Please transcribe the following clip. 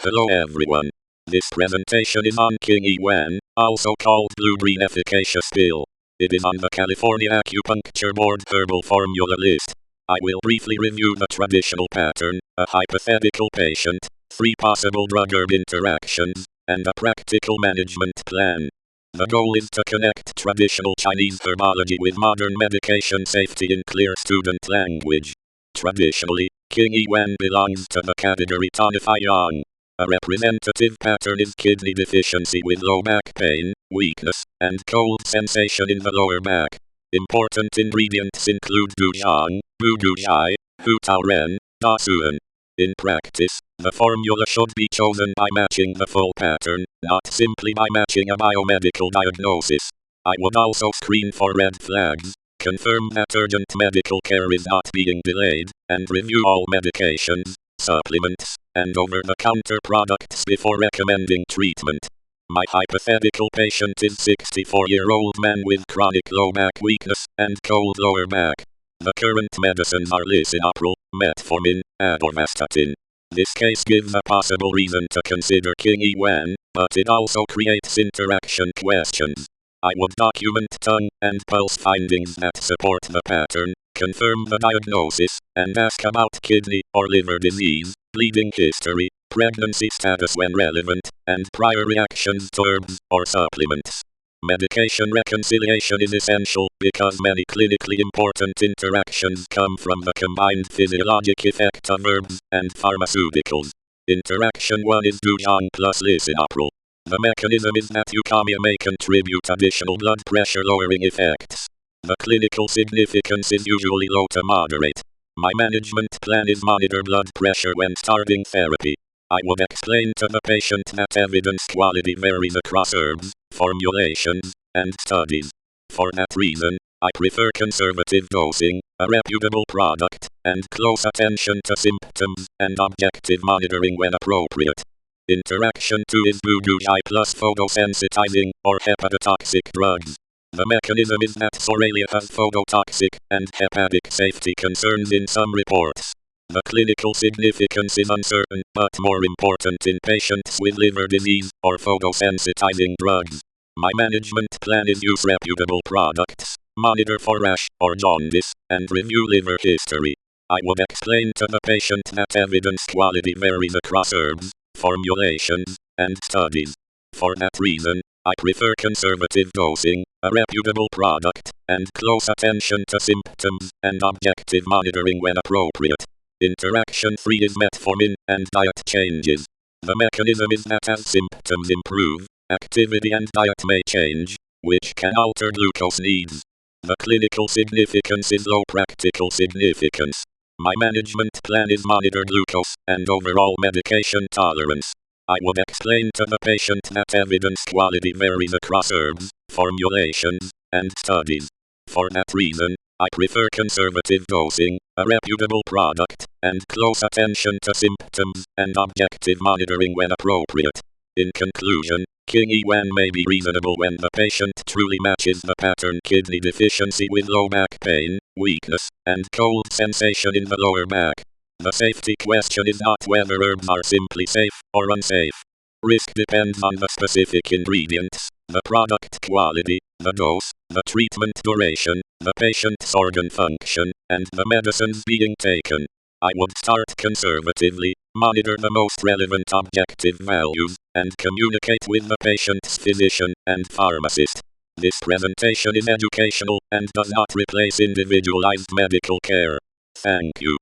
Hello everyone. This presentation is on Qing, also called blue-green efficacious pill. It is on the California Acupuncture Board herbal formula list. I will briefly review the traditional pattern, a hypothetical patient, 3 possible drug-herb interactions, and a practical management plan. The goal is to connect traditional Chinese herbology with modern medication safety in clear student language. Traditionally, Qing belongs to the category Tonify Yang. A representative pattern is kidney deficiency with low back pain, weakness, and cold sensation in the lower back. Important ingredients include Dujiang, Budujai, Hutao-ren, Dasuan. In practice, the formula should be chosen by matching the full pattern, not simply by matching a biomedical diagnosis. I would also screen for red flags, confirm that urgent medical care is not being delayed, and review all medications, supplements, and over-the-counter products before recommending treatment. My hypothetical patient is 64-year-old man with chronic low back weakness and cold lower back. The current medicines are lisinopril, metformin, atorvastatin. This case gives a possible reason to consider Qing, but it also creates interaction questions. I would document tongue and pulse findings that support the pattern, confirm the diagnosis, and ask about kidney or liver disease, bleeding history, pregnancy status when relevant, and prior reactions to herbs or supplements. Medication reconciliation is essential because many clinically important interactions come from the combined physiologic effect of herbs and pharmaceuticals. Interaction 1 is Dujiang plus lisinopril. The mechanism is that eukamia may contribute additional blood pressure lowering effects. The clinical significance is usually low to moderate. My management plan is monitor blood pressure when starting therapy. I would explain to the patient that evidence quality varies across herbs, formulations, and studies. For that reason, I prefer conservative dosing, a reputable product, and close attention to symptoms and objective monitoring when appropriate. Interaction 2 is Budujai plus photosensitizing or hepatotoxic drugs. The mechanism is that Soralia has phototoxic and hepatic safety concerns in some reports. The clinical significance is uncertain, but more important in patients with liver disease or photosensitizing drugs. My management plan is use reputable products, monitor for rash or jaundice, and review liver history. I would explain to the patient that evidence quality varies across herbs, formulations, and studies. For that reason, I prefer conservative dosing, a reputable product, and close attention to symptoms and objective monitoring when appropriate. Interaction 3 is metformin and diet changes. The mechanism is that as symptoms improve, activity and diet may change, which can alter glucose needs. The clinical significance is low practical significance. My management plan is monitor glucose and overall medication tolerance. I would explain to the patient that evidence quality varies across herbs, formulations, and studies. For that reason, I prefer conservative dosing, a reputable product, and close attention to symptoms and objective monitoring when appropriate. In conclusion, Qing may be reasonable when the patient truly matches the pattern kidney deficiency with low back pain, weakness, and cold sensation in the lower back. The safety question is not whether herbs are simply safe or unsafe. Risk depends on the specific ingredients, the product quality, the dose, the treatment duration, the patient's organ function, and the medicines being taken. I would start conservatively, monitor the most relevant objective values, and communicate with the patient's physician and pharmacist. This presentation is educational and does not replace individualized medical care. Thank you.